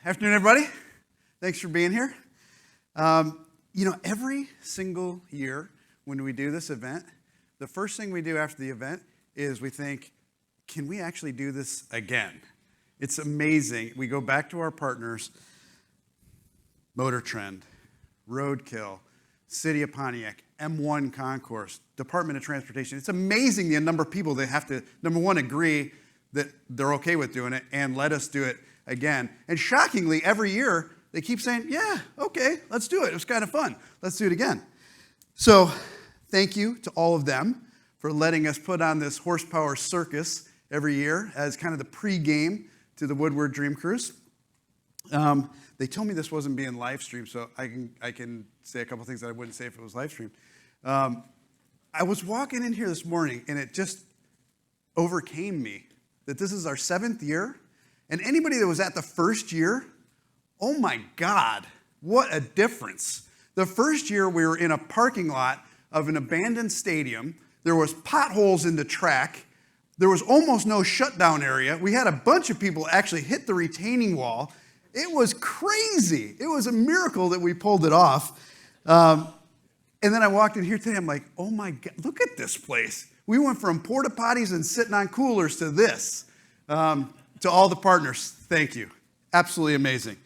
Afternoon, everybody. Thanks for being here. Every single year when we do this event, the first thing we do after the event is we think, can we actually do this again? It's amazing. We go back to our partners, Motor Trend, Roadkill, City of Pontiac, M1 Concourse, Department of Transportation. It's amazing the number of people that have to, number one, agree that they're okay with doing it and let us do it again. And shockingly, every year, they keep saying, yeah, okay, let's do it. It was kind of fun. Let's do it again. So thank you to all of them for letting us put on this horsepower circus every year as kind of the pregame to the Woodward Dream Cruise. They told me this wasn't being live streamed, so I can say a couple things that I wouldn't say if it was live streamed. I was walking in here this morning, and it just overcame me that this is our 7th year. And anybody that was at the first year, oh my God, what a difference. The first year we were in a parking lot of an abandoned stadium. There was potholes in the track. There was almost no shutdown area. We had a bunch of people actually hit the retaining wall. It was crazy. It was a miracle that we pulled it off. And then I walked in here today. I'm like, oh my God, look at this place. We went from porta potties and sitting on coolers to this. To all the partners, thank you. Absolutely amazing.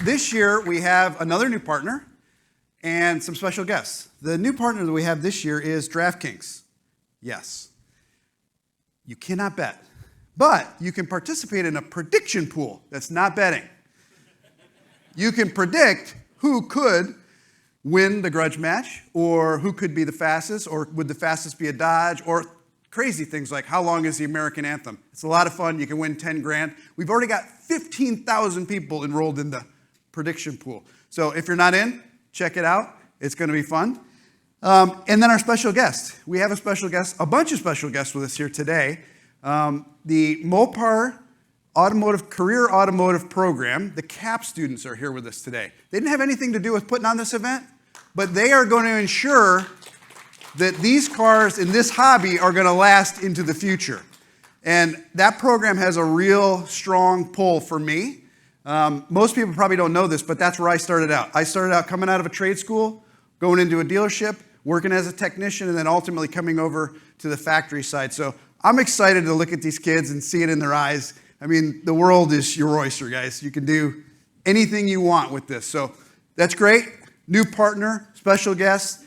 This year, we have another new partner and some special guests. The new partner that we have this year is DraftKings. Yes. You cannot bet, but you can participate in a prediction pool that's not betting. You can predict who could win the grudge match, or who could be the fastest, or would the fastest be a dodge, or crazy things like how long is the American anthem. It's a lot of fun. You can win 10 grand. We've already got 15,000 people enrolled in the prediction pool. So if you're not in, check it out. It's going to be fun. And then our special guest. We have a special guest, a bunch of special guests with us here today. The Mopar Career Automotive Program, the CAP students are here with us today. They didn't have anything to do with putting on this event, but they are going to ensure that these cars in this hobby are going to last into the future. And that program has a real strong pull for me. Most people probably don't know this, but that's where I started out. I started out coming out of a trade school, going into a dealership, working as a technician, and then ultimately coming over to the factory side. So I'm excited to look at these kids and see it in their eyes. I mean, the world is your oyster, guys. You can do anything you want with this. So that's great. New partner, special guests.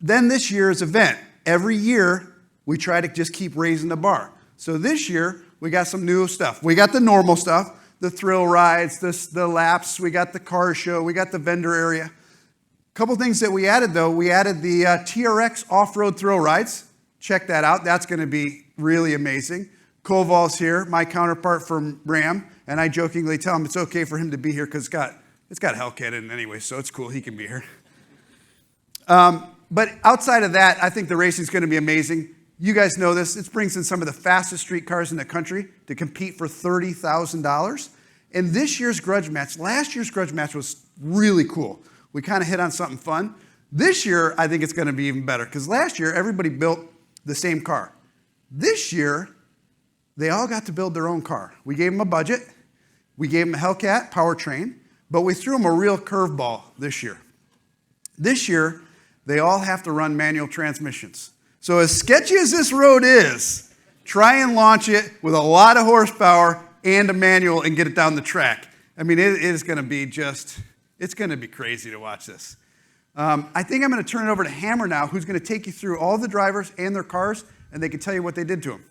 Then this year's event. Every year, we try to just keep raising the bar. So this year, we got some new stuff. We got the normal stuff, the thrill rides, the laps. We got the car show. We got the vendor area. A couple things that we added, though. We added the TRX off-road thrill rides. Check that out. That's going to be really amazing. Koval's here, my counterpart from Ram, and I jokingly tell him it's okay for him to be here because it's got Hellcat in it anyway, so it's cool. He can be here. But outside of that, I think the racing is going to be amazing. You guys know this. It brings in some of the fastest street cars in the country to compete for $30,000. And this year's grudge match, last year's grudge match was really cool. We kind of hit on something fun. This year, I think it's going to be even better because last year, everybody built the same car. This year, they all got to build their own car. We gave them a budget. We gave them a Hellcat powertrain, but we threw them a real curveball this year. This year, they all have to run manual transmissions. So as sketchy as this road is, try and launch it with a lot of horsepower and a manual and get it down the track. I mean, it is going to be it's going to be crazy to watch this. I think I'm going to turn it over to Hammer now, who's going to take you through all the drivers and their cars, and they can tell you what they did to them.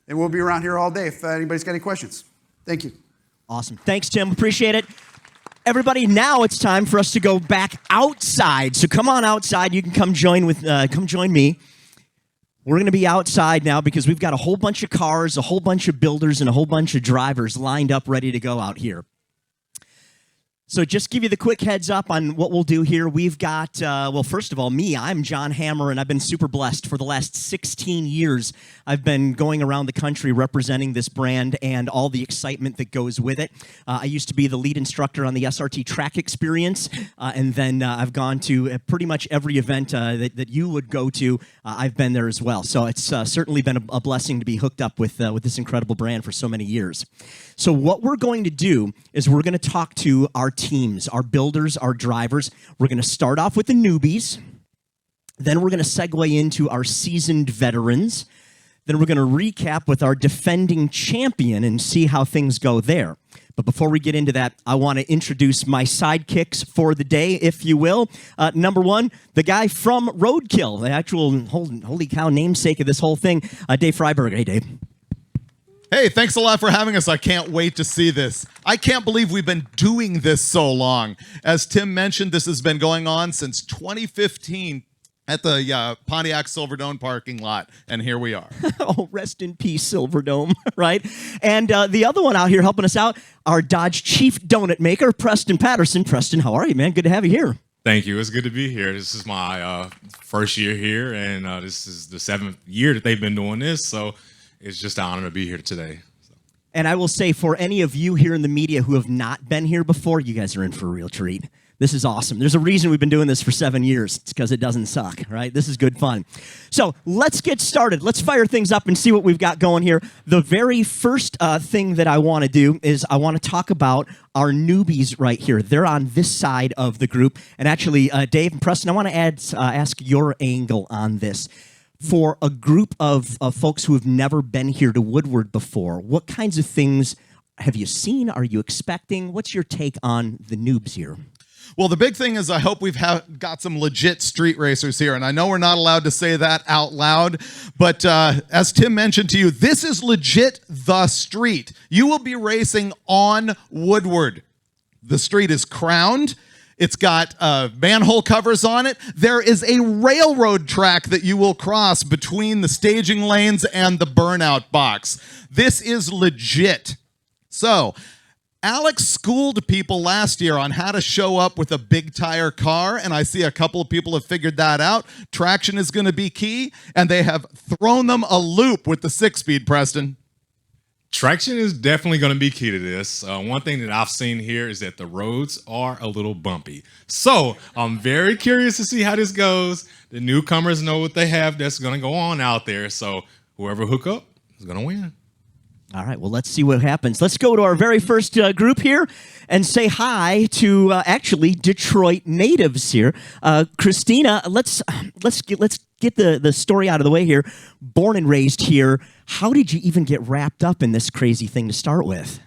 And we'll be around here all day if anybody's got any questions. Thank you. Awesome. Thanks, Tim. Appreciate it. Everybody, now it's time for us to go back outside. So come on outside. You can come join me. We're going to be outside now because we've got a whole bunch of cars, a whole bunch of builders, and a whole bunch of drivers lined up ready to go out here. So just give you the quick heads up on what we'll do here. We've got, well, first of all, I'm John Hammer, and I've been super blessed. For the last 16 years, I've been going around the country representing this brand and all the excitement that goes with it. I used to be the lead instructor on the SRT track experience, and then I've gone to pretty much every event that you would go to. I've been there as well. So it's certainly been a blessing to be hooked up with this incredible brand for so many years. So what we're going to do is we're going to talk to our teams, our builders, our drivers. We're going to start off with the newbies. Then we're going to segue into our seasoned veterans. Then we're going to recap with our defending champion and see how things go there. But before we get into that, I want to introduce my sidekicks for the day, if you will. Number one, the guy from Roadkill, the actual holy cow namesake of this whole thing, Dave Freiberg. Hey, Dave. Hey, thanks a lot for having us. I can't wait to see this. I can't believe we've been doing this so long. As Tim mentioned, this has been going on since 2015 at the Pontiac Silverdome parking lot, and here we are. Oh, rest in peace, Silverdome, right? And the other one out here helping us out, our Dodge chief donut maker, Preston Patterson. Preston, how are you, man? Good to have you here. Thank you. It's good to be here. This is my first year here, and this is the 7th year that they've been doing this, so it's just an honor to be here today. And I will say, for any of you here in the media who have not been here before, you guys are in for a real treat. This is awesome. There's a reason we've been doing this for 7 years. It's because it doesn't suck, right? This is good fun. So let's get started. Let's fire things up and see what we've got going here. The very first thing that I want to do is I want to talk about our newbies right here. They're on this side of the group. And actually, Dave and Preston, I want to ask your angle on this. For a group of folks who have never been here to Woodward before, what kinds of things have you seen? Are you expecting? What's your take on the noobs here? Well, the big thing is I hope we've got some legit street racers here, and I know we're not allowed to say that out loud, but as Tim mentioned to you, this is legit the street. You will be racing on Woodward. The street is crowned. It's got manhole covers on it. There is a railroad track that you will cross between the staging lanes and the burnout box. This is legit. So, Alex schooled people last year on how to show up with a big tire car, and I see a couple of people have figured that out. Traction is going to be key, and they have thrown them a loop with the 6-speed, Preston. Traction is definitely going to be key to this. One thing that I've seen here is that the roads are a little bumpy. So I'm very curious to see how this goes. The newcomers know what they have that's going to go on out there. So whoever hook up is going to win. All right, well, let's see what happens. Let's go to our very first group here and say hi to actually Detroit natives here. Christina, let's get the story out of the way here. Born and raised here, how did you even get wrapped up in this crazy thing to start with?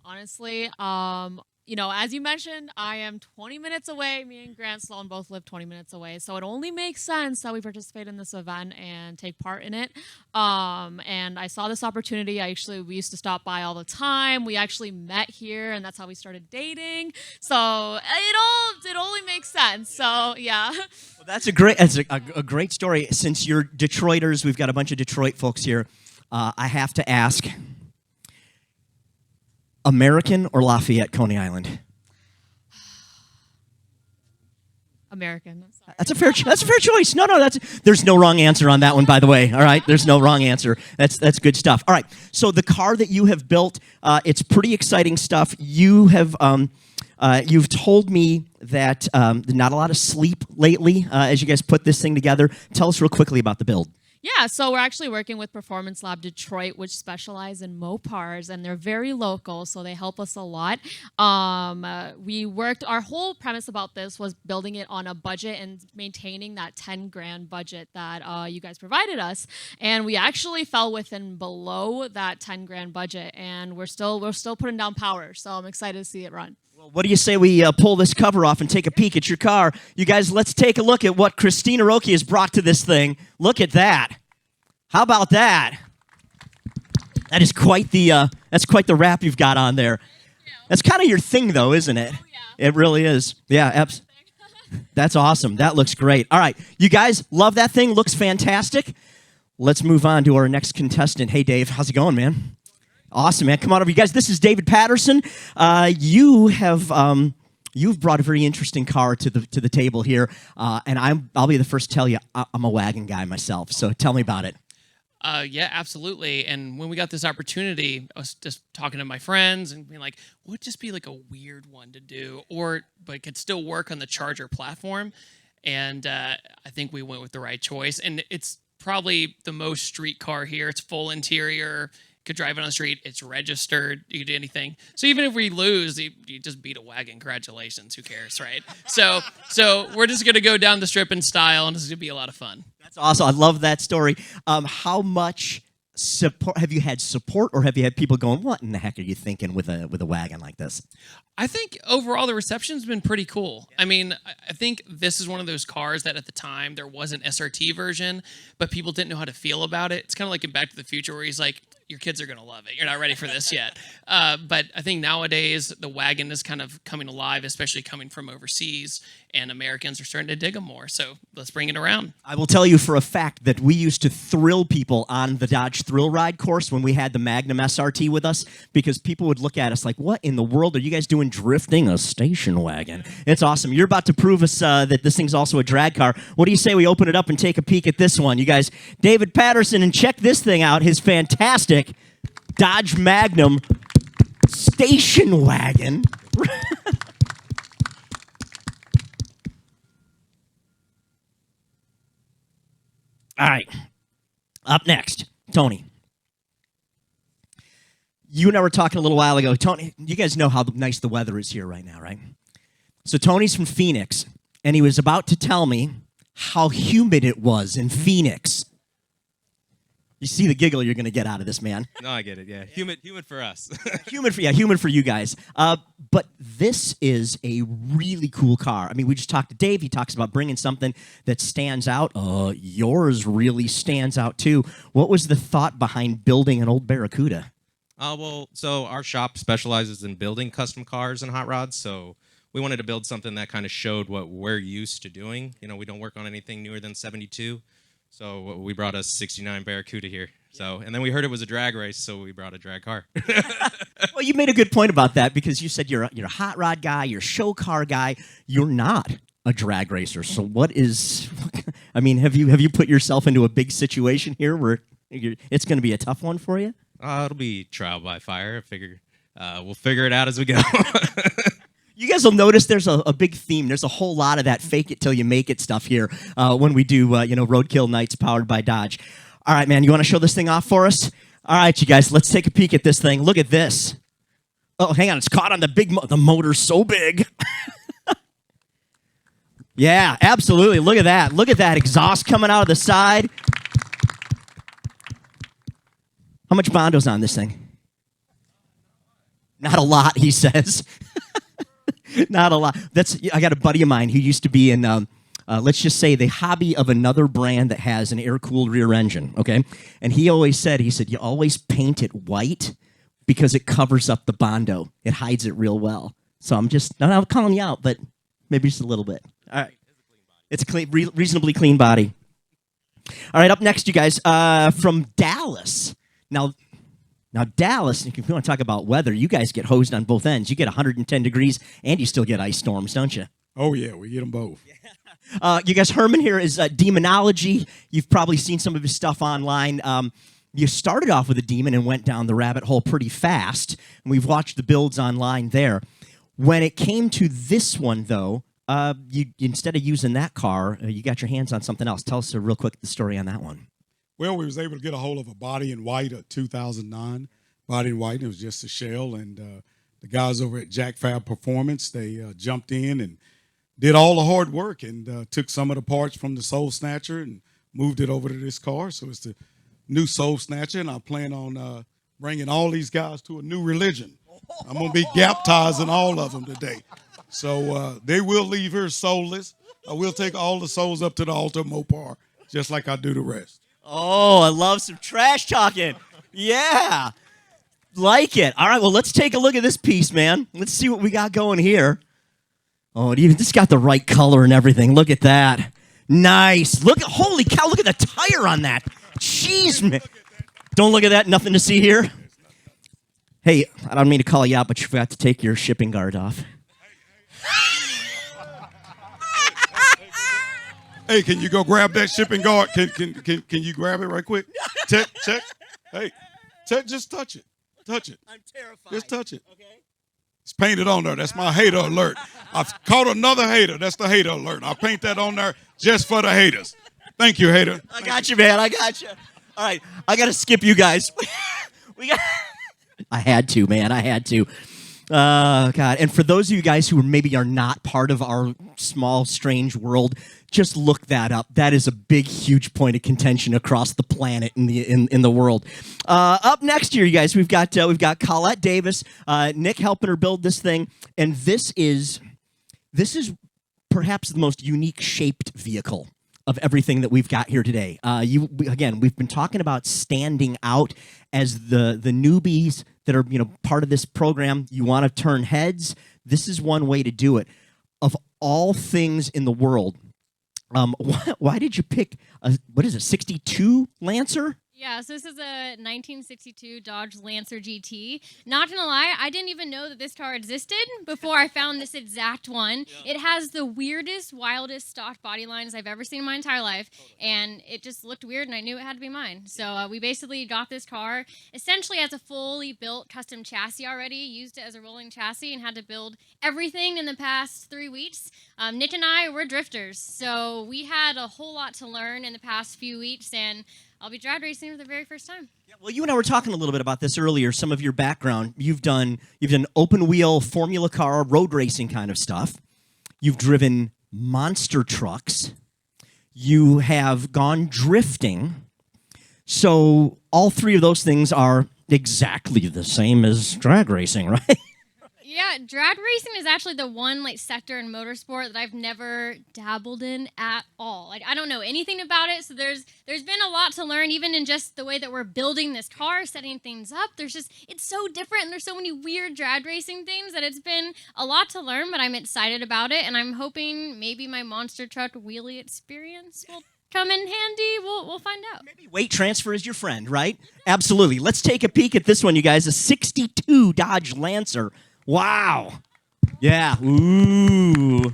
Honestly, as you mentioned, I am 20 minutes away. Me and Grant Sloan both live 20 minutes away. So it only makes sense that we participate in this event and take part in it. And I saw this opportunity. We used to stop by all the time. We actually met here, and that's how we started dating. So it only makes sense. So, yeah. Well, that's a great story. Since you're Detroiters, we've got a bunch of Detroit folks here. I have to ask, American or Lafayette, Coney Island? American. I'm sorry. That's a fair choice. No, there's no wrong answer on that one, by the way. All right, there's no wrong answer. That's good stuff. All right, so the car that you have built, it's pretty exciting stuff. You've told me that not a lot of sleep lately as you guys put this thing together. Tell us real quickly about the build. Yeah, so we're actually working with Performance Lab Detroit, which specialize in Mopars, and they're very local, so they help us a lot. Our whole premise about this was building it on a budget and maintaining that 10 grand budget that you guys provided us, and we actually fell within below that 10 grand budget, and we're still putting down power, so I'm excited to see it run. Well, what do you say we pull this cover off and take a peek at your car? You guys, let's take a look at what Christina Roki has brought to this thing. Look at that. How about that? That is quite the wrap you've got on there. That's kind of your thing, though, isn't it? Oh, yeah. It really is. Yeah, that's awesome. That looks great. All right, you guys love that thing. Looks fantastic. Let's move on to our next contestant. Hey, Dave, how's it going, man? Awesome, man. Come on over, you guys. This is David Patterson. You have you've brought a very interesting car to the table here, and I'll be the first to tell you I'm a wagon guy myself. So tell me about it. Yeah, absolutely. And when we got this opportunity, I was just talking to my friends and being like, would just be like a weird one to do, but could still work on the Charger platform. And I think we went with the right choice. And it's probably the most street car here. It's full interior. Could drive it on the street. It's registered. You can do anything. So even if we lose, you just beat a wagon. Congratulations. Who cares, right? So we're just gonna go down the strip in style, and this is gonna be a lot of fun. That's awesome. I love that story. How much support have you had or have you had people going, "What in the heck are you thinking with a wagon like this?" I think overall the reception's been pretty cool. I mean, I think this is one of those cars that at the time there was an SRT version, but people didn't know how to feel about it. It's kind of like in Back to the Future where he's like, your kids are going to love it. You're not ready for this yet. But I think nowadays the wagon is kind of coming alive, especially coming from overseas, and Americans are starting to dig them more. So let's bring it around. I will tell you for a fact that we used to thrill people on the Dodge Thrill Ride course when we had the Magnum SRT with us, because people would look at us like, what in the world are you guys doing drifting a station wagon? It's awesome. You're about to prove us that this thing's also a drag car. What do you say we open it up and take a peek at this one? You guys, David Patterson, and check this thing out, his fantastic Dodge Magnum station wagon. All right. Up next, Tony. You and I were talking a little while ago. Tony, you guys know how nice the weather is here right now, right? So Tony's from Phoenix, and he was about to tell me how humid it was in Phoenix. You see the giggle you're going to get out of this, man. No, I get it. Yeah, humid for us. Humid for you guys. But this is a really cool car. I mean, we just talked to Dave. He talks about bringing something that stands out. Yours really stands out too. What was the thought behind building an old Barracuda? Well, so our shop specializes in building custom cars and hot rods. So we wanted to build something that kind of showed what we're used to doing. You know, we don't work on anything newer than 72. So we brought a 69 Barracuda here. So, and then we heard it was a drag race, so we brought a drag car. Well, you made a good point about that, because you said you're a hot rod guy, you're a show car guy. You're not a drag racer. So what is? I mean, have you put yourself into a big situation here where it's going to be a tough one for you? It'll be trial by fire. I figure we'll figure it out as we go. You guys will notice there's a big theme. There's a whole lot of that fake it till you make it stuff here when we do Roadkill nights powered by Dodge. All right, man, you want to show this thing off for us? All right, you guys, let's take a peek at this thing. Look at this. Oh, hang on, it's caught on the big the motor's so big. Yeah, absolutely. Look at that. Look at that exhaust coming out of the side. How much Bondo's on this thing? Not a lot, he says. Not a lot. I got a buddy of mine who used to be in, let's just say, the hobby of another brand that has an air-cooled rear engine, okay? And he said, you always paint it white because it covers up the Bondo. It hides it real well. So I'm not calling you out, but maybe just a little bit. All right. It's a reasonably clean body. All right, up next, you guys, from Dallas. Now, Dallas, if you want to talk about weather, you guys get hosed on both ends. You get 110 degrees, and you still get ice storms, don't you? Oh, yeah, we get them both. You guys, Herman here is Demonology. You've probably seen some of his stuff online. You started off with a demon and went down the rabbit hole pretty fast. And we've watched the builds online there. When it came to this one, though, you instead of using that car, you got your hands on something else. Tell us real quick the story on that one. Well, we was able to get a hold of a body in white, a 2009 body in white. And it was just a shell, and the guys over at Jack Fab Performance, they jumped in and did all the hard work and took some of the parts from the Soul Snatcher and moved it over to this car. So it's the new Soul Snatcher, and I plan on bringing all these guys to a new religion. I'm going to be baptizing all of them today. So they will leave here soulless. I will take all the souls up to the altar of Mopar, just like I do the rest. Oh, I love some trash talking. Yeah. Like it. All right, well, let's take a look at this piece, man. Let's see what we got going here. Oh, this got the right color and everything. Look at that. Nice. Holy cow, look at the tire on that. Jeez, man. Don't look at that. Nothing to see here. Hey, I don't mean to call you out, but you forgot to take your shipping guard off. Hey, can you go grab that shipping guard? Can you grab it right quick? Check. Hey, check. Just touch it. Touch it. I'm terrified. Just touch it. Okay. It's painted on there. That's my hater alert. I've caught another hater. That's the hater alert. I'll paint that on there just for the haters. Thank you, hater. I got you, man. I got you. All right, I got to skip you guys. I had to, man. I had to. God. And for those of you guys who maybe are not part of our small, strange world, just look that up. That is a big, huge point of contention across the planet in the world. Up next here, you guys, we've got Collette Davis, Nick helping her build this thing, and this is perhaps the most unique shaped vehicle of everything that we've got here today. We've been talking about standing out as the newbies that are part of this program. You want to turn heads. This is one way to do it. Of all things in the world, why did you pick a 62 Lancer? Yeah, so this is a 1962 Dodge Lancer GT. Not gonna lie, I didn't even know that this car existed before I found this exact one. Yeah. It has the weirdest, wildest stock body lines I've ever seen in my entire life, and it just looked weird, and I knew it had to be mine. So we basically got this car essentially as a fully built custom chassis already, used it as a rolling chassis, and had to build everything in the past 3 weeks. Nick and I, we're drifters, so we had a whole lot to learn in the past few weeks, and I'll be drag racing for the very first time. Yeah, well, you and I were talking a little bit about this earlier. Some of your background, you've done open wheel formula car road racing kind of stuff. You've driven monster trucks. You have gone drifting. So all three of those things are exactly the same as drag racing, right? Yeah, drag racing is actually the one sector in motorsport that I've never dabbled in at all. I don't know anything about it, so there's been a lot to learn, even in just the way that we're building this car, setting things up. It's so different, and there's so many weird drag racing things that it's been a lot to learn, but I'm excited about it, and I'm hoping maybe my monster truck wheelie experience will come in handy. We'll find out. Maybe weight transfer is your friend, right? Absolutely. Let's take a peek at this one, you guys. A 62 Dodge Lancer. Wow. Yeah. Ooh.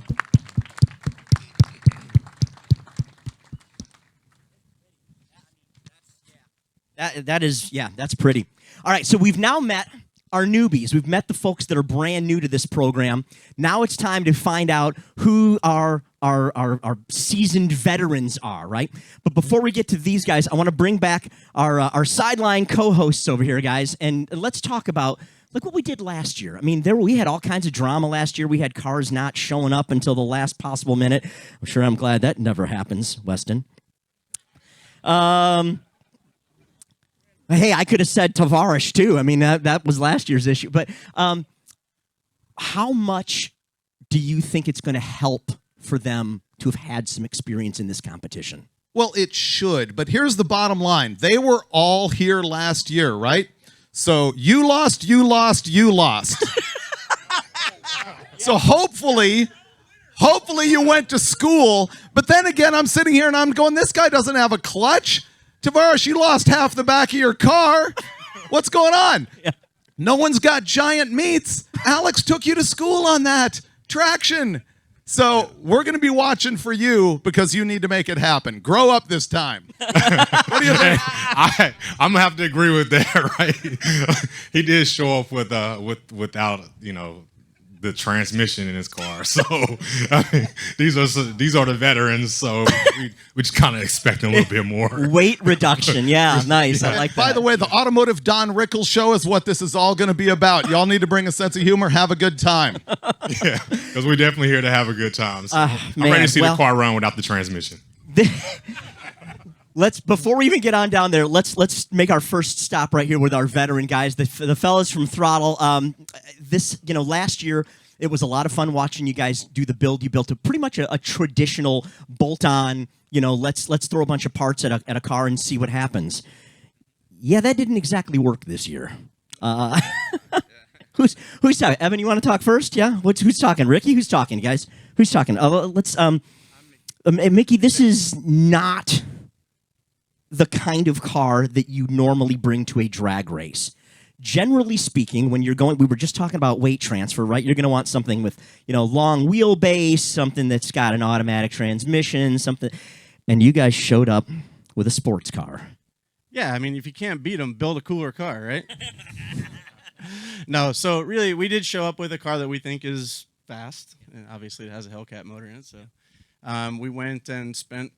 That's pretty. All right, so we've now met our newbies. We've met the folks that are brand new to this program. Now it's time to find out who our seasoned veterans are, right? But before we get to these guys, I want to bring back our sideline co-hosts over here, guys, and let's talk about what we did last year. I mean, we had all kinds of drama last year. We had cars not showing up until the last possible minute. I'm glad that never happens, Weston. Hey, I could have said Tavarish, too. I mean, that was last year's issue. But how much do you think it's going to help for them to have had some experience in this competition? Well, it should, but here's the bottom line. They were all here last year, right? So you lost. So hopefully you went to school. But then again, I'm sitting here and I'm going, this guy doesn't have a clutch. Tavarish, you lost half the back of your car. What's going on? Yeah. No one's got giant meats. Alex took you to school on that. Traction. So we're going to be watching for you because you need to make it happen. Grow up this time. What do you think? I'm gonna have to agree with that, right? He did show up without the transmission in his car. So I mean, these are the veterans. So we just kind of expecting a little bit more weight reduction. Yeah, nice. I like that. By the way, the Automotive Don Rickles show is what this is all going to be about. Y'all need to bring a sense of humor. Have a good time. Yeah, because we're definitely here to have a good time. So I'm ready to see the car run without the transmission. Before we even get on down there, let's make our first stop right here with our veteran guys, the fellas from Throttle. Last year it was a lot of fun watching you guys do the build. You built pretty much a traditional bolt-on. Let's throw a bunch of parts at a car and see what happens. Yeah, that didn't exactly work this year. Who's talking? Evan, you want to talk first? Yeah, who's talking? Ricky, who's talking? Guys, who's talking? Mickey, this is not the kind of car that you normally bring to a drag race. generally speaking, when you're going, we were just talking about weight transfer, right? You're going to want something with, long wheelbase, something that's got an automatic transmission, something. And you guys showed up with a sports car. Yeah, I mean, if you can't beat them, build a cooler car, right? No, so really, we did show up with a car that we think is fast. And obviously, it has a Hellcat motor in it. So we went and spent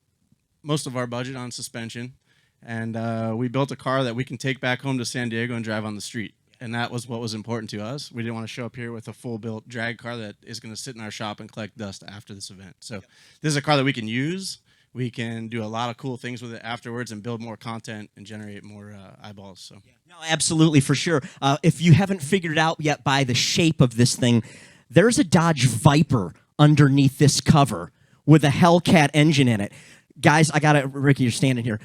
most of our budget on suspension. And we built a car that we can take back home to San Diego and drive on the street. And that was what was important to us. We didn't want to show up here with a full-built drag car that is going to sit in our shop and collect dust after this event. So this is a car that we can use. We can do a lot of cool things with it afterwards and build more content and generate more eyeballs. So. No, absolutely, for sure. If you haven't figured it out yet by the shape of this thing, there's a Dodge Viper underneath this cover with a Hellcat engine in it. Guys, Ricky, you're standing here.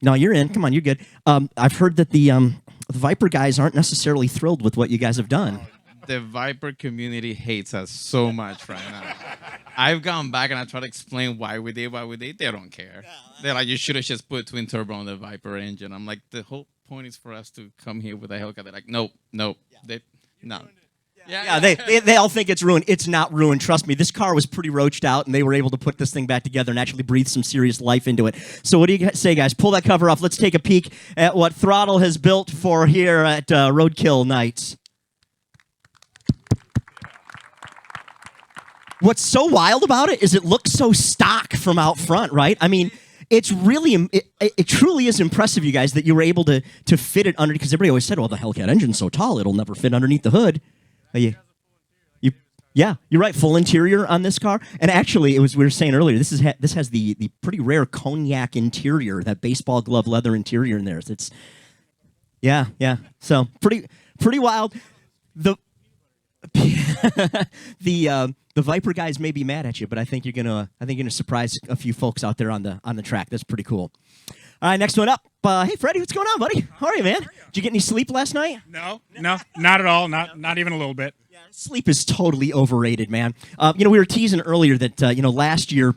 No, you're in. Come on, you're good. I've heard that the Viper guys aren't necessarily thrilled with what you guys have done. The Viper community hates us so much right now. I've gone back and I try to explain why we did. They don't care. They're like, you should have just put twin turbo on the Viper engine. I'm like, the whole point is for us to come here with a Hellcat. They're like, nope. No. Yeah, they all think it's ruined. It's not ruined. Trust me, this car was pretty roached out, and they were able to put this thing back together and actually breathe some serious life into it. So what do you say, guys? Pull that cover off. Let's take a peek at what Throttle has built for here at Roadkill Nights. What's so wild about it is it looks so stock from out front, right? I mean, it's really, it truly is impressive, you guys, that you were able to fit it under, because everybody always said, well, the Hellcat engine's so tall, it'll never fit underneath the hood. Yeah, you're right. Full interior on this car, and actually, we were saying earlier, this has the pretty rare cognac interior, that baseball glove leather interior in there. Yeah. So pretty wild. The Viper guys may be mad at you, but I think you're gonna surprise a few folks out there on the track. That's pretty cool. All right, next one up. Hey, Freddy, what's going on, buddy? How are you, man? Did you get any sleep last night? No, not at all. Not even a little bit. Yeah, sleep is totally overrated, man. We were teasing earlier that last year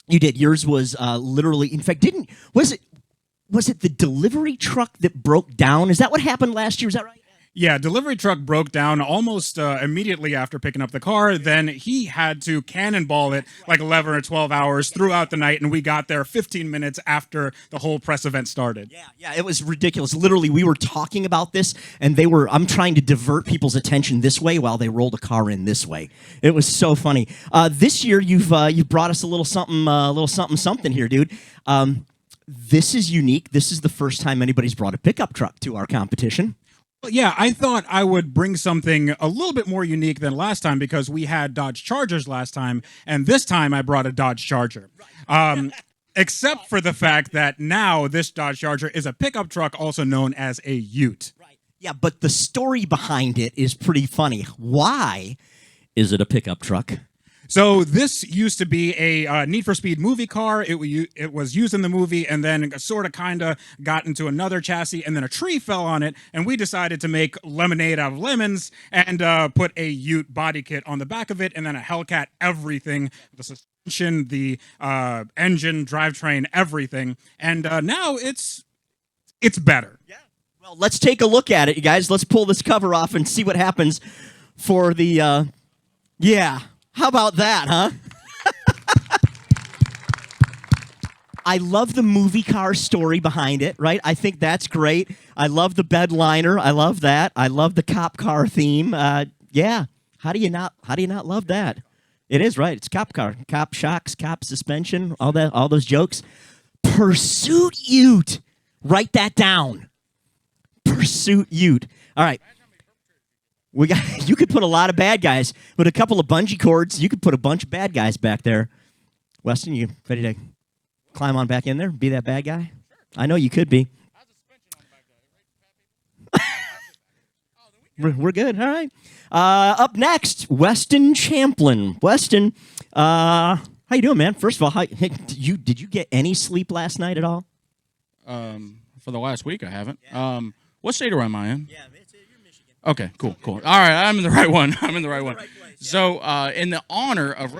you did. Yours was literally. In fact, was it the delivery truck that broke down? Is that what happened last year? Is that right? Yeah, delivery truck broke down almost immediately after picking up the car. Then he had to cannonball it like 11 or 12 hours throughout the night, and we got there 15 minutes after the whole press event started. Yeah, it was ridiculous. Literally, we were talking about this, and I'm trying to divert people's attention this way while they rolled a car in this way. It was so funny. This year, you've brought us a little something here, dude. This is unique. This is the first time anybody's brought a pickup truck to our competition. Yeah, I thought I would bring something a little bit more unique than last time, because we had Dodge Chargers last time, and this time I brought a Dodge Charger. Except for the fact that now this Dodge Charger is a pickup truck, also known as a Ute. Right. Yeah, but the story behind it is pretty funny. Why is it a pickup truck? So this used to be a Need for Speed movie car. It was used in the movie, and then sort of kind of got into another chassis, and then a tree fell on it, and we decided to make lemonade out of lemons and put a Ute body kit on the back of it, and then a Hellcat everything, the suspension, the engine, drivetrain, everything, and now it's better. Yeah. Well, let's take a look at it, you guys. Let's pull this cover off and see what happens for the yeah. How about that, huh? I love the movie car story behind it, right? I think that's great. I love the bed liner. I love that. I love the cop car theme. Yeah. How do you not love that? It is, right. It's cop car. Cop shocks, cop suspension, all those jokes. Pursuit Ute. Write that down. Pursuit Ute. All right. You could put a lot of bad guys, with a couple of bungee cords. You could put a bunch of bad guys back there. Weston, you ready to climb on back in there, be that bad guy? I know you could be. We're good. All right. Up next, Westen Champlin. Weston, how you doing, man? First of all, did you get any sleep last night at all? For the last week, I haven't. What state am I in? Yeah. Okay, cool. All right, I'm in the right one. So, in the honor of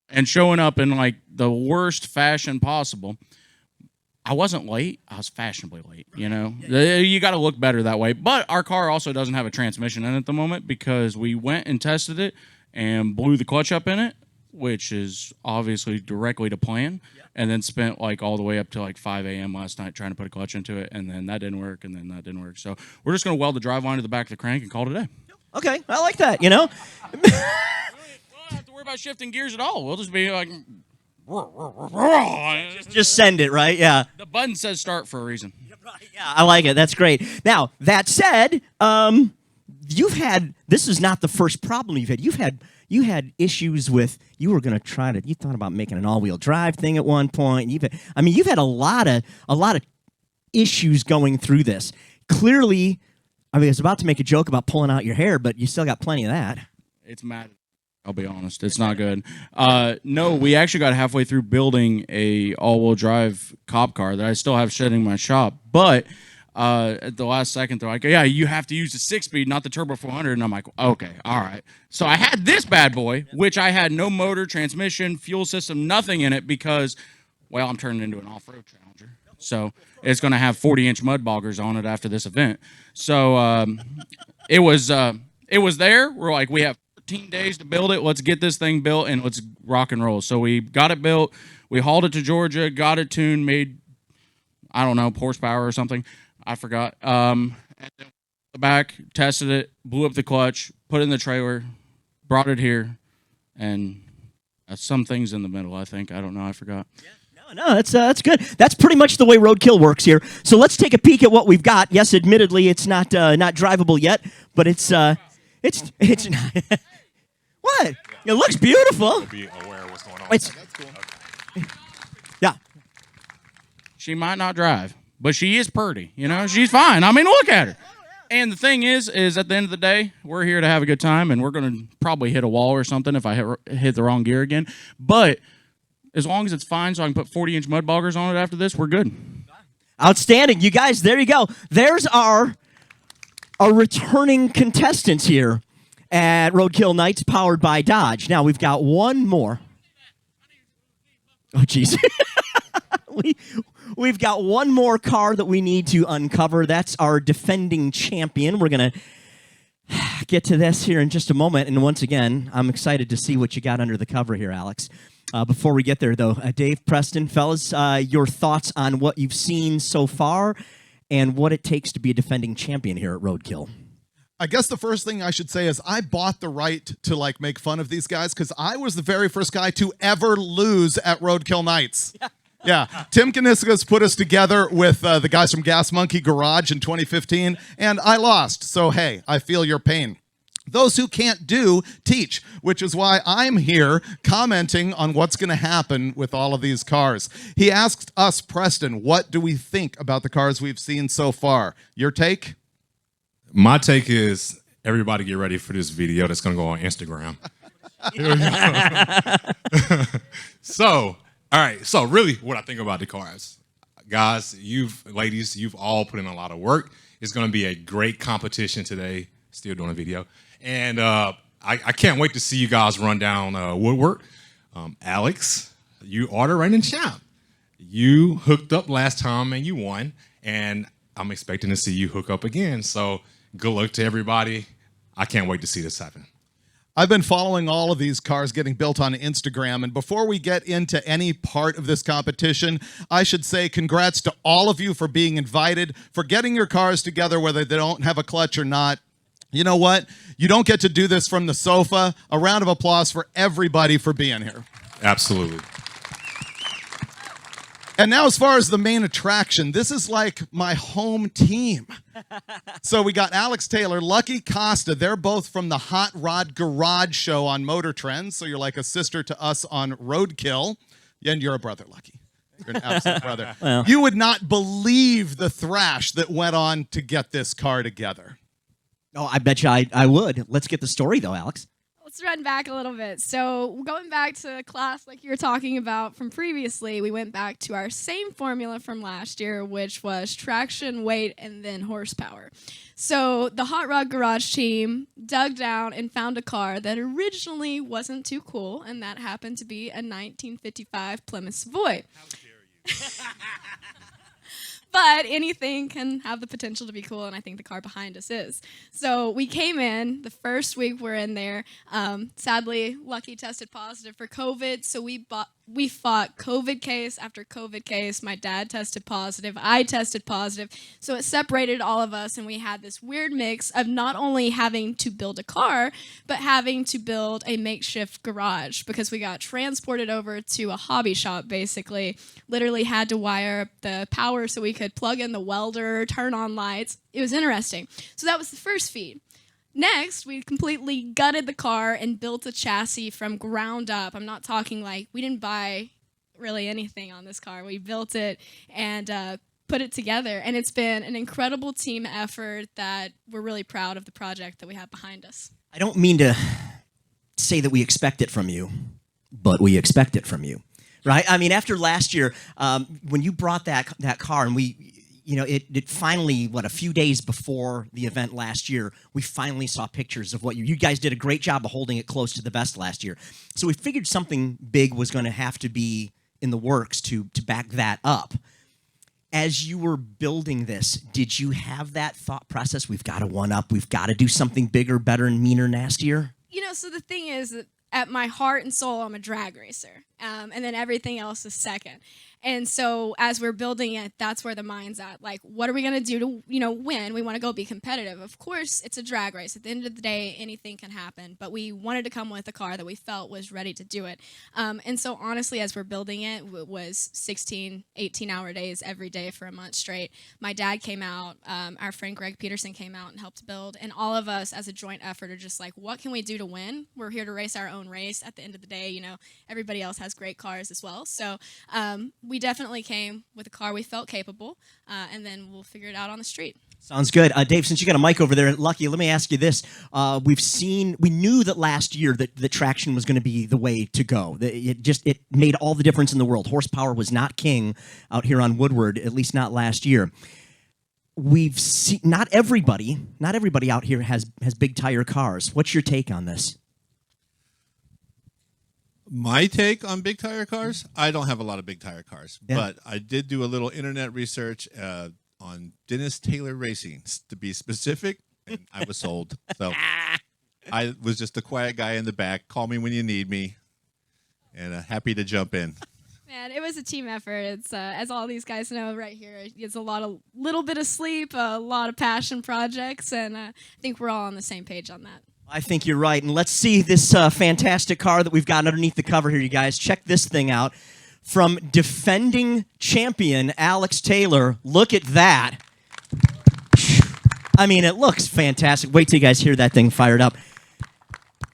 and showing up in like the worst fashion possible, I wasn't late. I was fashionably late, you know. You got to look better that way. But our car also doesn't have a transmission in it at the moment because we went and tested it and blew the clutch up in it, which is obviously directly to plan, and then spent like all the way up to like 5 a.m. last night trying to put a clutch into it, and then that didn't work, and then that didn't work. So we're just going to weld the drive line to the back of the crank and call it a day. Okay, I like that, you know? We don't have to worry about shifting gears at all. We'll just be like... Just send it, right? Yeah. The button says start for a reason. Yeah, I like it. That's great. Now, that said, this is not the first problem you've had. You had issues with, you thought about making an all-wheel drive thing at one point. You've had a lot of issues going through this. Clearly, I was about to make a joke about pulling out your hair, but you still got plenty of that. It's mad. I'll be honest, it's not good. No, we actually got halfway through building a all-wheel drive cop car that I still have sitting in my shop. But at the last second, they're like, yeah, you have to use the 6-speed, not the Turbo 400. And I'm like, okay, all right. So I had this bad boy, which I had no motor, transmission, fuel system, nothing in it because, well, I'm turning into an off-road Challenger. So it's going to have 40-inch mud boggers on it after this event. So it was there. We're like, we have 13 days to build it. Let's get this thing built and let's rock and roll. So we got it built. We hauled it to Georgia, got it tuned, made, I don't know, horsepower or something. I forgot. And then the back, tested it, blew up the clutch, put it in the trailer, brought it here, and some things in the middle, I think. I don't know. I forgot. No, that's good. That's pretty much the way Roadkill works here. So let's take a peek at what we've got. Yes, admittedly, it's not drivable yet, but it's not. What? It looks beautiful. Be aware of what's going on. That's cool. Yeah. She might not drive, but she is pretty. You know, she's fine. I mean, look at her. And the thing is at the end of the day, we're here to have a good time, and we're going to probably hit a wall or something if I hit the wrong gear again. But as long as it's fine so I can put 40-inch mud boggers on it after this, we're good. Outstanding. You guys, there you go. There's our returning contestants here at Roadkill Nights, powered by Dodge. Now, we've got one more. Oh, jeez. We've got one more car that we need to uncover. That's our defending champion. We're going to get to this here in just a moment. And once again, I'm excited to see what you got under the cover here, Alex. Before we get there, though, Dave, Preston, fellas, your thoughts on what you've seen so far and what it takes to be a defending champion here at Roadkill. I guess the first thing I should say is I bought the right to like make fun of these guys because I was the very first guy to ever lose at Roadkill Nights. Yeah, Tim Kaniska's put us together with the guys from Gas Monkey Garage in 2015, and I lost. So, hey, I feel your pain. Those who can't do, teach, which is why I'm here commenting on what's going to happen with all of these cars. He asked us, Preston, what do we think about the cars we've seen so far? Your take? My take is everybody get ready for this video that's going to go on Instagram. So, all right. So really what I think about the cars, guys, ladies, you've all put in a lot of work. It's going to be a great competition today. Still doing a video. And I can't wait to see you guys run down woodwork. Alex, you are the reigning champ. You hooked up last time and you won. And I'm expecting to see you hook up again. So good luck to everybody. I can't wait to see this happen. I've been following all of these cars getting built on Instagram, and before we get into any part of this competition, I should say congrats to all of you for being invited, for getting your cars together whether they don't have a clutch or not. You know what? You don't get to do this from the sofa. A round of applause for everybody for being here. Absolutely. And now as far as the main attraction, this is like my home team. So we got Alex Taylor, Lucky Costa. They're both from the Hot Rod Garage show on Motor Trends. So you're like a sister to us on Roadkill. And you're a brother, Lucky. You're an absolute brother. Well. You would not believe the thrash that went on to get this car together. Oh, I bet you I would. Let's get the story, though, Alex. Let's run back a little bit. So going back to class like you were talking about from previously, we went back to our same formula from last year, which was traction, weight, and then horsepower. So the Hot Rod Garage team dug down and found a car that originally wasn't too cool, and that happened to be a 1955 Plymouth Savoy. but anything can have the potential to be cool, and I think the car behind us is. So we came in, the first week we're in there, sadly, Lucky tested positive for COVID, so we fought COVID case after COVID case. My dad tested positive, I tested positive, so it separated all of us, and we had this weird mix of not only having to build a car, but having to build a makeshift garage, because we got transported over to a hobby shop, basically. Literally had to wire up the power so we could plug in the welder, turn on lights. It was interesting. So that was the first feed. Next, we completely gutted the car and built a chassis from ground up. I'm not talking like we didn't buy really anything on this car. We built it and put it together. And it's been an incredible team effort that we're really proud of the project that we have behind us. I don't mean to say that we expect it from you, but we expect it from you, right? I mean, after last year, when you brought that car and it finally, a few days before the event last year, we finally saw pictures of what you guys did a great job of holding it close to the vest last year. So we figured something big was going to have to be in the works to back that up. As you were building this, did you have that thought process? We've got to one up. We've got to do something bigger, better, and meaner, nastier? So the thing is that at my heart and soul, I'm a drag racer, and then everything else is second. And so as we're building it, that's where the mind's at. Like, what are we going to do to, win? We want to go be competitive. Of course, it's a drag race. At the end of the day, anything can happen. But we wanted to come with a car that we felt was ready to do it. And so honestly, as we're building it, it was 16, 18-hour days every day for a month straight. My dad came out. Our friend Greg Peterson came out and helped build. And all of us as a joint effort are just like, what can we do to win? We're here to race our own race. At the end of the day, everybody else has great cars as well. So we definitely came with a car we felt capable, and then we'll figure it out on the street. Sounds good. Dave, since you got a mic over there, Lucky, let me ask you this. We knew that last year that the traction was going to be the way to go. It made all the difference in the world. Horsepower was not king out here on Woodward, at least not last year. We've seen, not everybody out here has big tire cars. What's your take on this? My take on big tire cars, I don't have a lot of big tire cars, but I did do a little internet research on Dennis Taylor Racing, to be specific, and I was sold. So I was just a quiet guy in the back. Call me when you need me, and happy to jump in. Man, it was a team effort. It's as all these guys know right here, it's a little bit of sleep, a lot of passion projects, and I think we're all on the same page on that. I think you're right. And let's see this fantastic car that we've got underneath the cover here, you guys. Check this thing out. From defending champion Alex Taylor. Look at that. I mean, it looks fantastic. Wait till you guys hear that thing fired up.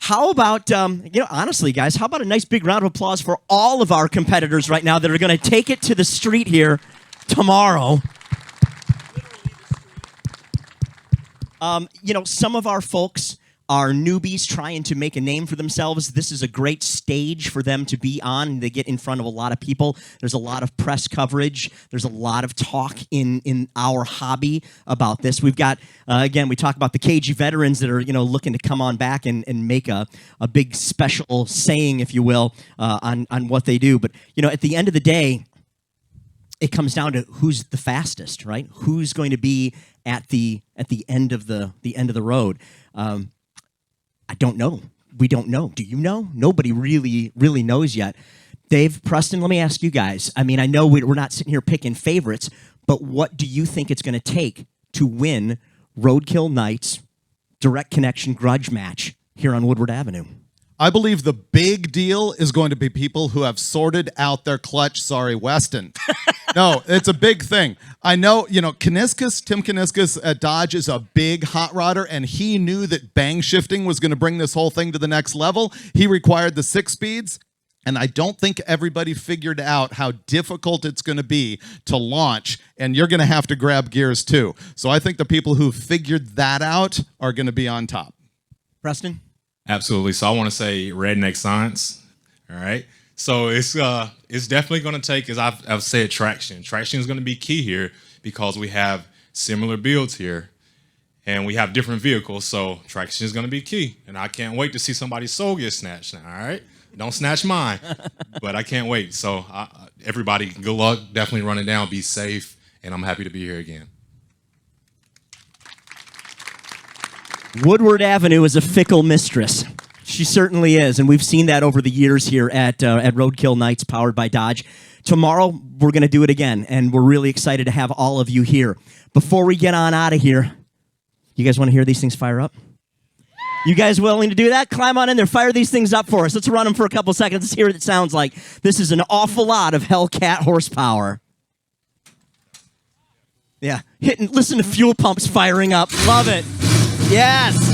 How about, honestly, guys, how about a nice big round of applause for all of our competitors right now that are going to take it to the street here tomorrow. Some of our folks are newbies trying to make a name for themselves. This is a great stage for them to be on. They get in front of a lot of people. There's a lot of press coverage. There's a lot of talk in our hobby about this. We've got, again, we talk about the KG veterans that are, looking to come on back and make a big special saying, if you will, on what they do. But, at the end of the day, it comes down to who's the fastest, right? Who's going to be at the end of the road. I don't know. We don't know. Do you know? Nobody really knows yet. Dave, Preston, let me ask you guys. I mean, I know we're not sitting here picking favorites, but what do you think it's going to take to win Roadkill Night's direct connection grudge match here on Woodward Avenue? I believe the big deal is going to be people who have sorted out their clutch. Sorry, Weston. No, it's a big thing. I know, Tim Kaniskas at Dodge is a big hot rodder, and he knew that bang shifting was going to bring this whole thing to the next level. He required the 6 speeds, and I don't think everybody figured out how difficult it's going to be to launch, and you're going to have to grab gears too. So I think the people who figured that out are going to be on top. Preston? Absolutely. So I want to say redneck science. All right. So it's definitely going to take, as I've said, traction. Traction is going to be key here because we have similar builds here and we have different vehicles. So traction is going to be key. And I can't wait to see somebody's soul get snatched now. All right. Don't snatch mine, but I can't wait. So everybody, good luck. Definitely run it down. Be safe and I'm happy to be here again. Woodward Avenue is a fickle mistress. She certainly is, and we've seen that over the years here at Roadkill Nights powered by Dodge. Tomorrow, we're going to do it again, and we're really excited to have all of you here. Before we get on out of here, you guys want to hear these things fire up? You guys willing to do that? Climb on in there, fire these things up for us. Let's run them for a couple seconds. Let's hear what it sounds like. This is an awful lot of Hellcat horsepower. Yeah, listen to fuel pumps firing up. Love it. Yes.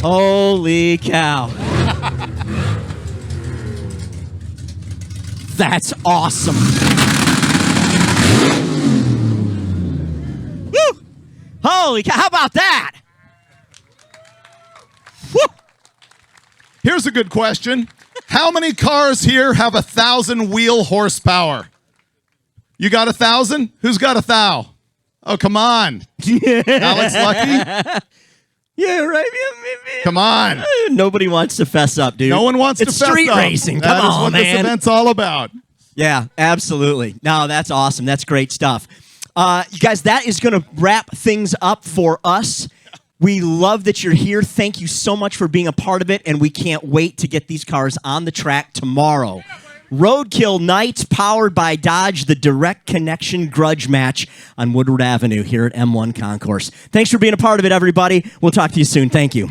Holy cow. That's awesome. Woo! Holy cow, how about that? Woo! Here's a good question. How many cars here have 1,000 wheel horsepower? You got 1,000? Who's got 1,000? Oh, come on. Alex Lucky? Yeah, right. Come on. Nobody wants to fess up, dude. No one wants to it's fess up. It's street racing. Come on, man. That is what this event's all about. Yeah, absolutely. No, that's awesome. That's great stuff. You guys, that is going to wrap things up for us. We love that you're here. Thank you so much for being a part of it, and we can't wait to get these cars on the track tomorrow. Roadkill Nights, powered by Dodge, the direct connection grudge match on Woodward Avenue here at M1 Concourse. Thanks for being a part of it, everybody. We'll talk to you soon. Thank you.